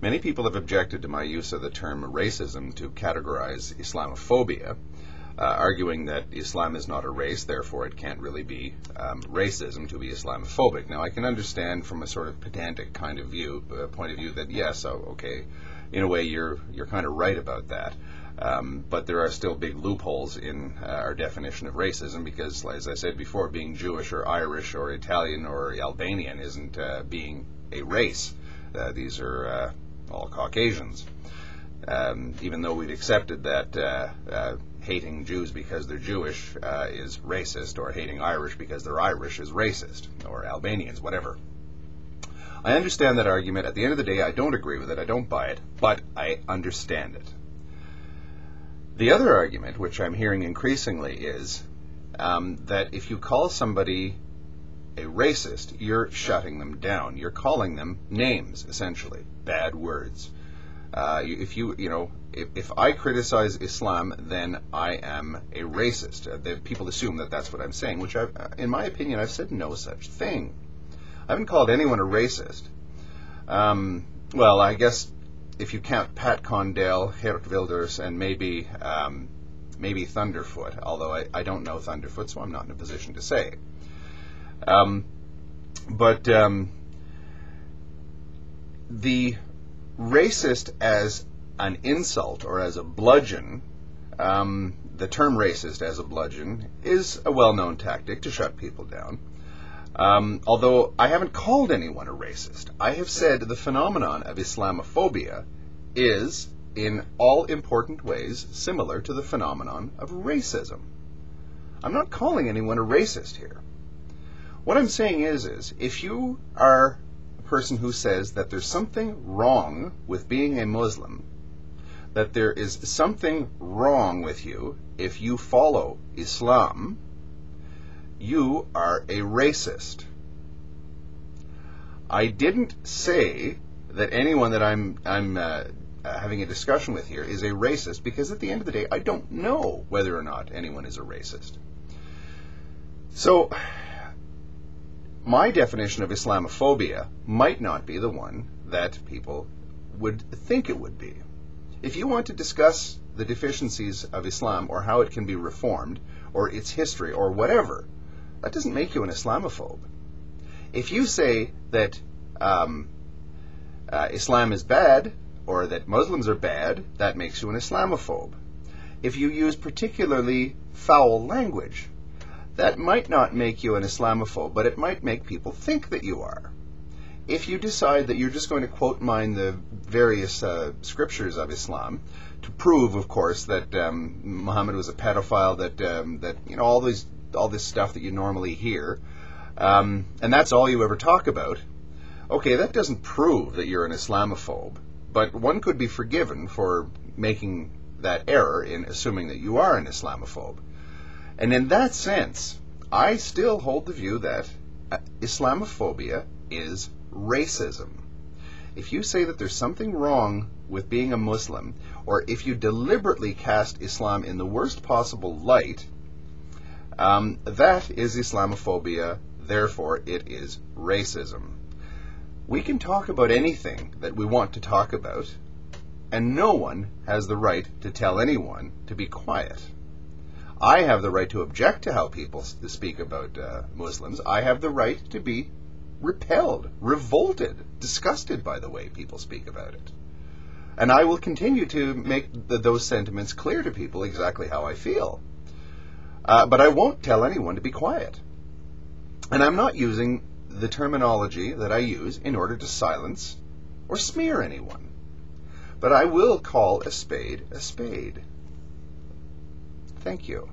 Many people have objected to my use of the term racism to categorize Islamophobia, arguing that Islam is not a race, therefore it can't really be racism to be Islamophobic. Now, I can understand from a sort of pedantic kind of point of view that yes, okay, in a way you're kind of right about that. But there are still big loopholes in our definition of racism because, as I said before, being Jewish or Irish or Italian or Albanian isn't being a race. These are all Caucasians. Even though we've accepted that hating Jews because they're Jewish is racist, or hating Irish because they're Irish is racist, or Albanians, whatever. I understand that argument. At the end of the day, I don't agree with it, I don't buy it, but I understand it. The other argument, which I'm hearing increasingly, is that if you call somebody a racist, you're shutting them down. You're calling them names, essentially, bad words. If I criticize Islam, then I am a racist. People assume that that's what I'm saying, which, in my opinion, I've said no such thing. I haven't called anyone a racist. Well, I guess if you count Pat Condell, Geert Wilders, and maybe Thunderfoot, although I don't know Thunderfoot, so I'm not in a position to say. But the racist as an insult or as a bludgeon, the term racist as a bludgeon is a well-known tactic to shut people down. Although I haven't called anyone a racist. I have said the phenomenon of Islamophobia is, in all important ways, similar to the phenomenon of racism. I'm not calling anyone a racist here. What I'm saying is if you are a person who says that there's something wrong with being a Muslim, that there is something wrong with you if you follow Islam, you are a racist. I didn't say that anyone that I'm having a discussion with here is a racist, because at the end of the day, I don't know whether or not anyone is a racist. So, my definition of Islamophobia might not be the one that people would think it would be. If you want to discuss the deficiencies of Islam, or how it can be reformed, or its history, or whatever, that doesn't make you an Islamophobe. If you say that Islam is bad, or that Muslims are bad, that makes you an Islamophobe. If you use particularly foul language, that might not make you an Islamophobe, but it might make people think that you are. If you decide that you're just going to quote mine the various scriptures of Islam to prove, of course, that Muhammad was a pedophile, that all this stuff that you normally hear, and that's all you ever talk about, okay, that doesn't prove that you're an Islamophobe, but one could be forgiven for making that error in assuming that you are an Islamophobe. And in that sense, I still hold the view that Islamophobia is racism. If you say that there's something wrong with being a Muslim, or if you deliberately cast Islam in the worst possible light, that is Islamophobia, therefore it is racism. We can talk about anything that we want to talk about, and no one has the right to tell anyone to be quiet. I have the right to object to how people speak about Muslims. I have the right to be repelled, revolted, disgusted by the way people speak about it. And I will continue to make those sentiments clear to people exactly how I feel. But I won't tell anyone to be quiet. And I'm not using the terminology that I use in order to silence or smear anyone. But I will call a spade a spade. Thank you.